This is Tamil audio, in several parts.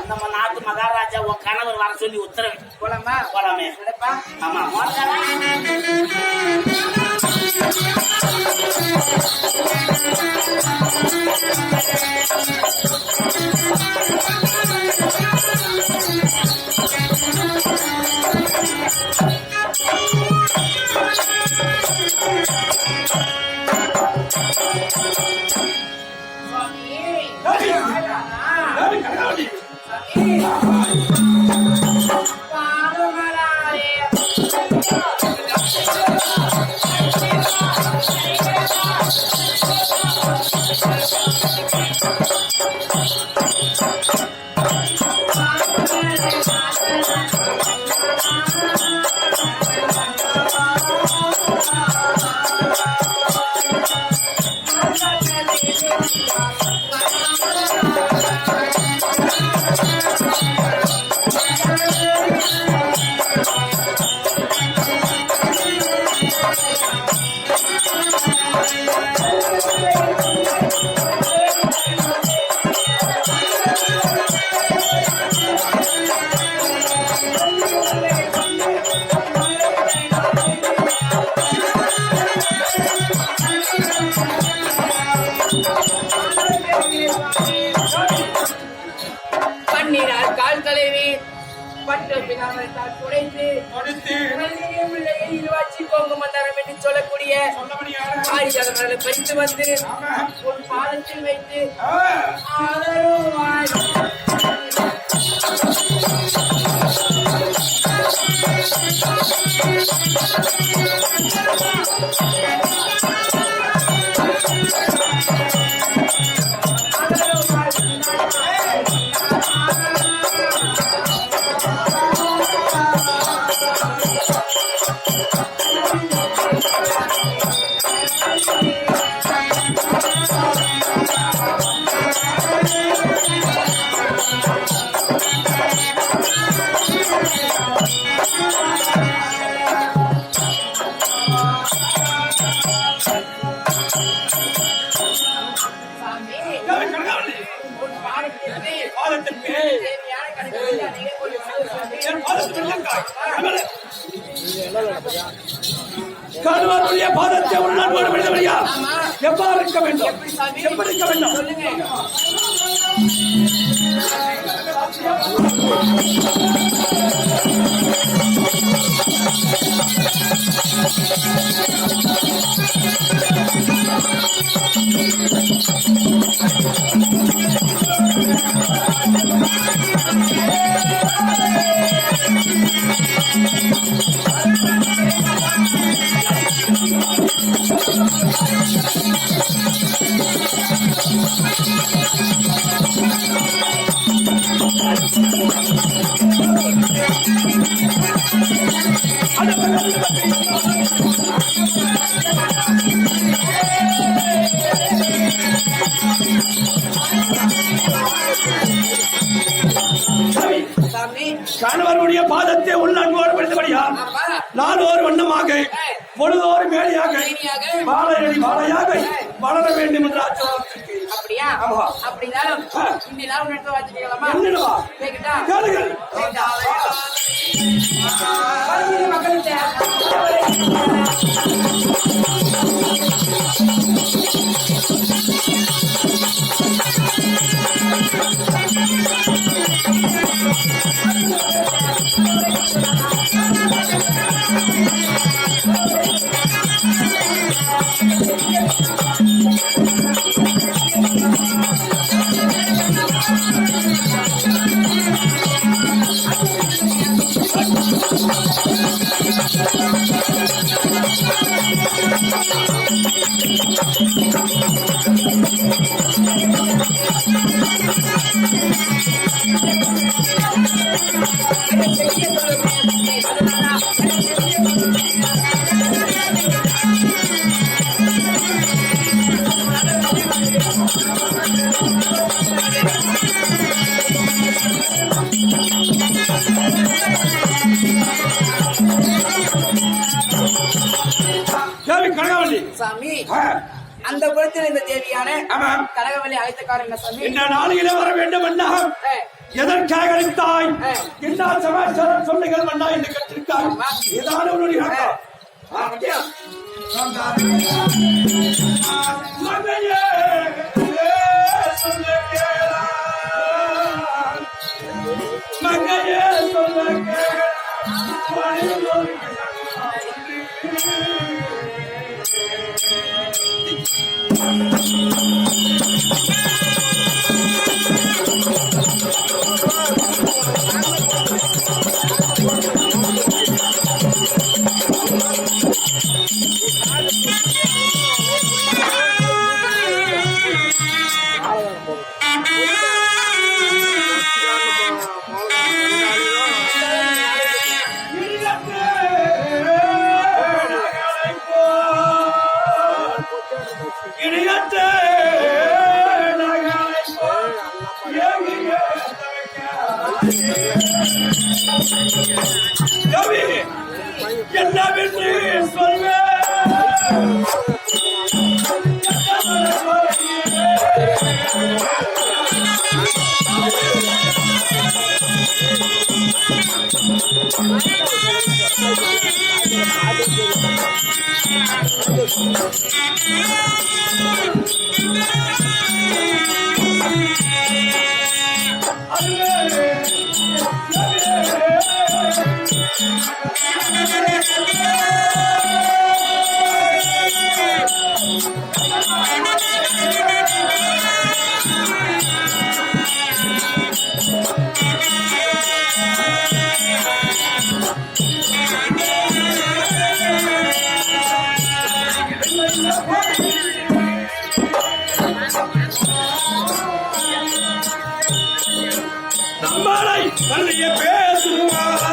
நம்ம நாட்டு மகாராஜா உன் கணவர் வர சொல்லி உத்தரவு போலாமா? போலாமே. ஆமா பன்னீரால் கால் தலைவி பட்டு துடைத்து இருவாச்சி கோங்கு மந்தாரம் என்று சொல்லக்கூடிய ஆயுதங்களை பறித்து வந்து ஒரு பாதத்தில் வைத்து கணவருடைய பாதத்தை ஒரு நாள் முடிந்தபடியா எவ்வாறு இருக்க வேண்டும்? எப்படி இருக்க வேண்டும்? கணவருடைய பாதத்தை உள்நான்கு படித்தபடியா நான் ஒரு வண்ணமாக பொழுதோறு மேலையாக வாழையாக வளர வேண்டும் என்ற அப்படியா? அப்படினாலும் இந்த நாள் நடத்த வச்சுக்கலாமா? மக்களுடைய சாமி அந்த குலத்தில் இந்த தேவியான கனகவல்லி அழைத்தக்காரர் என்ன சாமி இந்த நாளிலே வர வேண்டும் அண்ணா எதற்காக அழைத்தாய் என்ன சமாச்சாரம் சொல்லுங்கள் அண்ணா என்று கேட்டிருக்கார் ஏதான ஒரு மங்கையே சொல்லுங்க என்னவென்று சொல்வேன் நம்மளை தள்ளிய பேசுவார்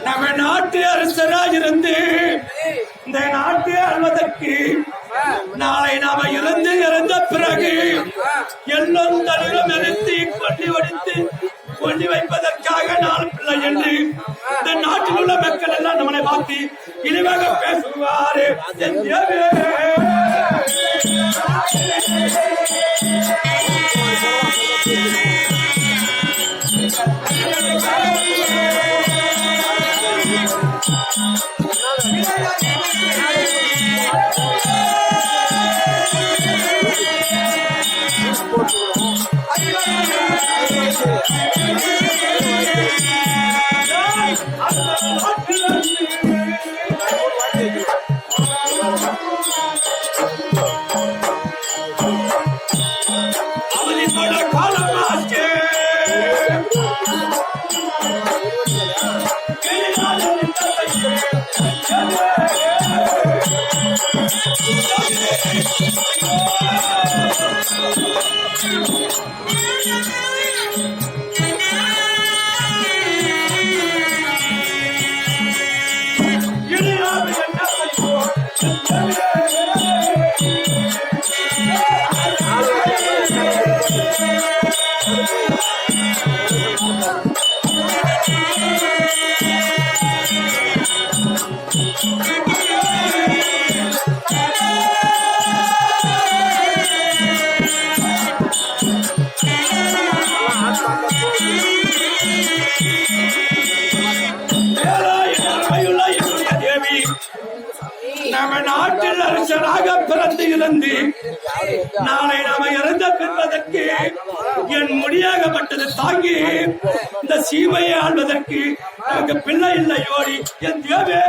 நம்ம நாட்டு அரசராக இருந்து இந்த நாட்டை ஆள்வதற்கு நாளை நாம இறந்த பிறகு எல்லாம் தலைவரும் நிறுத்தி கொண்டு வடித்து கொண்டு வைப்பதற்காக நாள் பிள்ளை என்று இந்த நாட்டில் உள்ள மக்கள் எல்லாம் நம்மளை பார்த்து இனிவாக பேசுவாரு. அவையுள்ள என்னுடைய தேவி நம்ம நாட்டில் அரசராக பிறந்து இருந்து நாளை நாம இறந்த பின்பதற்கு என் முடியாகப்பட்டது தாங்கி இந்த சீமையை ஆள்வதற்கு நமக்கு பிள்ளை இல்லை யோடி என் தேவே.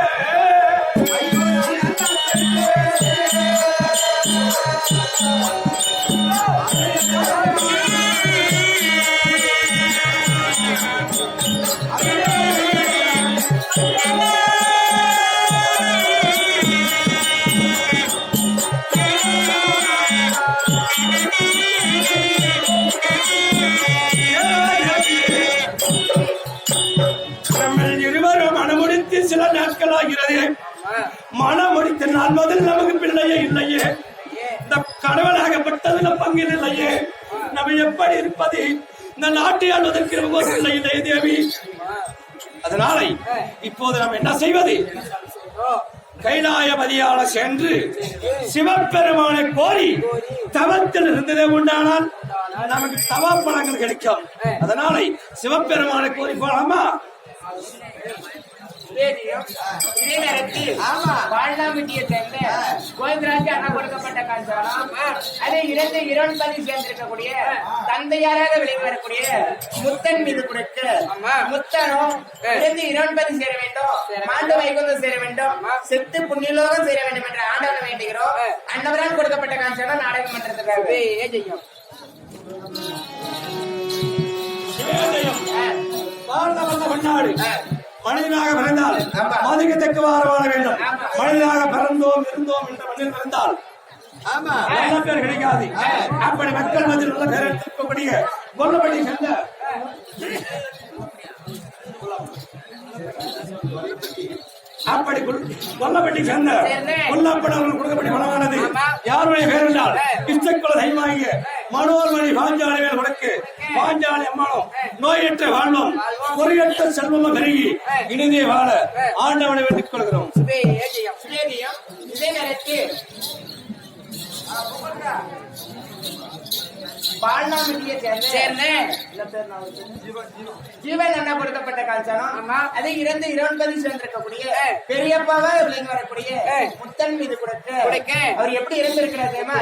சில நாட்கள் ஆகிறது. மனம் முடித்த நாள் முதல் நமக்கு பிள்ளையே இல்லையே. இந்த கடவுளாகப்பட்டதுல பங்கில் இல்லையே. நம்ம எப்படி இருப்பது? இந்த நாட்டை ஆள்வதற்கு ஒரு பிள்ளை இல்லையே தேவி. அதனால இப்போது நம்ம என்ன செய்வது? கைலாயபதியால சென்று சிவபெருமானை கோரி தவத்தில் இருந்ததே உண்டானால் நமக்கு தவ பலங்கள் கிடைக்கும். அதனால சிவபெருமானை கோரி போலாமா? இதே நேரத்தில் வாழ்நாமிட்டியை சேர்ந்த கோவிந்தராஜ் அண்ணா கொடுக்கப்பட்ட காஞ்சாலம் அதை இரண்டு இரண்பதி சேர்ந்திருக்கக்கூடிய தந்தையாராக வெளிவரக்கூடிய முத்தன் மீது கொடுத்து முத்தனும் இரண்டு இரண்பதி சேர வேண்டும், மாண்டு வைகுந்தம் சேர வேண்டும், செத்து புண்ணியலோகம் சேர வேண்டும் என்ற ஆண்டவனை வேண்டுகிறோம். அன்னவரால் கொடுக்கப்பட்ட காஞ்சாலம் நாடகம் பண்றதுக்காகவே செய்யும். மனிதனாக பிறந்தால் மதிக்கத்தக்க வாழ வேண்டும். மனிதனாக பிறந்தோம் இருந்தோம் என்ற மண்ணில் பிறந்தால் நல்ல பேர் கிடைக்காது. அப்படி மக்கள் மத்தியில் நல்ல பேர் எடுத்துக்கூடிய கொல்லப்படி சென்ற அப்படி கொல்லப்பட்டி சேர்ந்த கொல்லப்படவர்கள் கொடுக்கப்பட்ட பணமானது யாருடைய பேர் என்றால் இஷ்டக்குல தெய்வாகிய மனோர்மணி பாஞ்சாலி மேல் வடக்கு பாஞ்சாலி அம்மாளும் நோயற்ற வாழ்வோம் குறையற்ற செல்வமும் பெருகி இனிதே வாழ ஆண்டவனை வேண்டிக் கொள்கிறோம். வாழ்நாமிட்டியை சேர்ந்த ஜீவன் அண்ணா கொடுக்கப்பட்ட காஞ்சாலம் அதை இரண்டு இரண்பதி சேர்ந்திருக்கக்கூடிய பெரியப்பாவா விளங்கி வரக்கூடிய முத்தன் மீது கொடுக்க அவர் எப்படி இருந்திருக்கிறார் தெரியுமா?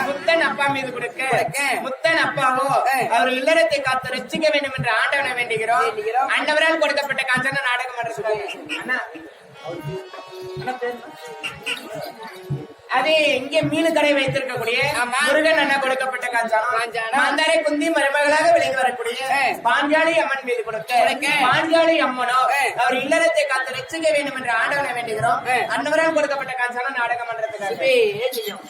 முத்தன் அப்பா மீது கொடுக்க முத்தன் அப்பாவோ அவர் இல்லறத்தை காத்து ரசிக்க வேண்டும் என்று ஆண்டவனை வேண்டுகிறோம். ஆண்டவரால் கொடுக்கப்பட்ட காஞ்சன நாடகம் அதே இங்கே மீன் கடை வைத்திருக்கக்கூடிய முருகன் அண்ணா கொடுக்கப்பட்ட காஞ்சாலம் மாந்தாரை குந்தி மருமகளாக விளங்கி வரக்கூடிய பாஞ்சாலி அம்மன் மீது கொடுக்க பாஞ்சாலி அம்மனோ அவர் இல்லறத்தை காத்து ரசிக்க வேண்டும் என்று ஆண்டவனை வேண்டுகிறோம். அன்னவரால் கொடுக்கப்பட்ட காஞ்சாலம் நாடகம் பண்றதுக்காகவே செய்யும்.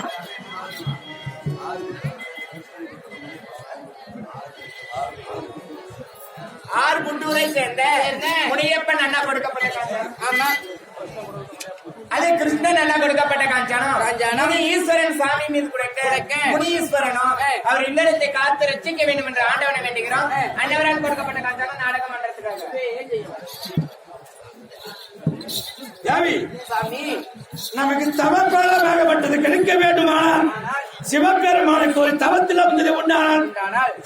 ஆர் குண்டூரை சேர்ந்த முனியப்பன் அண்ணா கொடுக்கப்பட்ட காஞ்சாலம் அது கிருஷ்ணன் அண்ணா கொடுக்கப்பட்ட காஞ்சானம் ஈஸ்வரன் சாமி மீது கொடுக்க முனீஸ்வரனோ அவர் இல்லறத்தை காத்து ரசிக்க வேண்டும் என்று ஆண்டவனை வேண்டுகிறோம். அன்னவரால் கொடுக்கப்பட்ட காஞ்சாலம் நாடகம் பண்றதுக்கு தேவி சாமி நமக்கு தவப்பழமாகப்பட்டது கிடைக்க வேண்டுமானால் சிவபெருமானுக்கு ஒரு தவத்தில் வந்தது உண்டானால்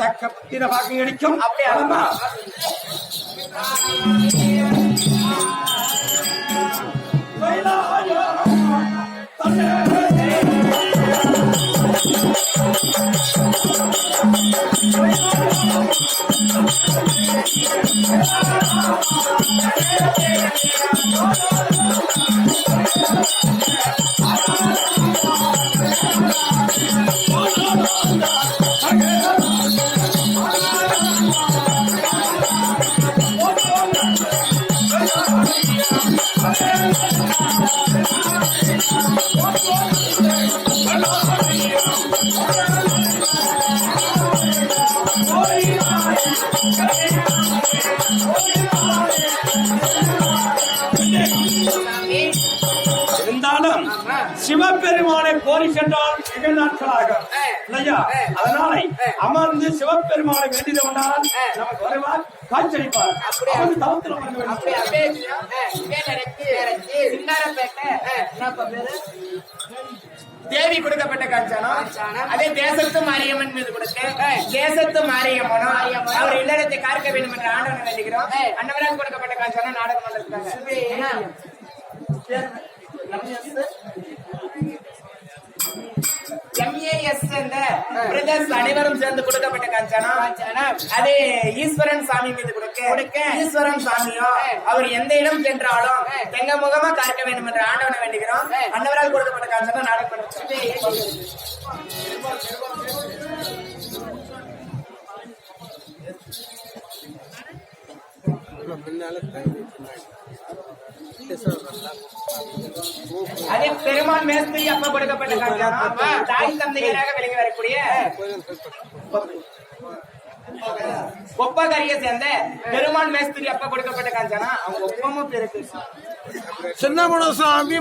தக்க பத்திர வாக்கு கிடைக்கும். அப்படியே ஆமா. இருந்தாலும் சிவபெருமானை கோரி சென்றால் மிக நாட்களாக இல்லையா? அதனால அமர்ந்து சிவபெருமானை வேண்டியது கொண்டால் நமக்கு வருவார், காட்சியளிப்பார். அவர் தவத்தில் அமர்ந்து தேவி கொடுக்கப்பட்ட காஞ்சானம் அதே தேசத்து மாரியம்மன் மீது கொடுக்க தேசத்து மாரியம்மனும் அவர் இல்லறத்தை காக்க வேண்டும் என்று ஆண்டவனை வேண்டுகிறோம். அன்னவரால் கொடுக்கப்பட்ட காஞ்சானம் நாடகம் வந்திருக்காங்க. MAS என்ற பிரதர்ஸ் அனைவரும் சேர்ந்து கொடுக்கப்பட்ட காஞ்சானம் அதே ஈஸ்வரன் சாமி மீது கொடுக்க ஈஸ்வரன் சாமியும் அவர் எந்த இடம் சென்றாலும் எங்க முகமா காக்க வேண்டும் என்று ஆண்டவனை வேண்டுகிறோம். அன்னவரால் கொடுக்கப்பட்ட காஞ்சானம் நாடகம் அதே பெருமாள் மேஸ்திரி அப்ப கொடுக்கப்பட்ட காஞ்சானம் தாய் தந்தையராக விளங்கி வரக்கூடிய ஒப்பகரிய சேர்ந்த பெருமாள் மேஸ்திரி அப்ப கொடுக்கப்பட்ட காஞ்சானம் அவங்க ஒப்பமும் பெருக்கு சின்ன சாமி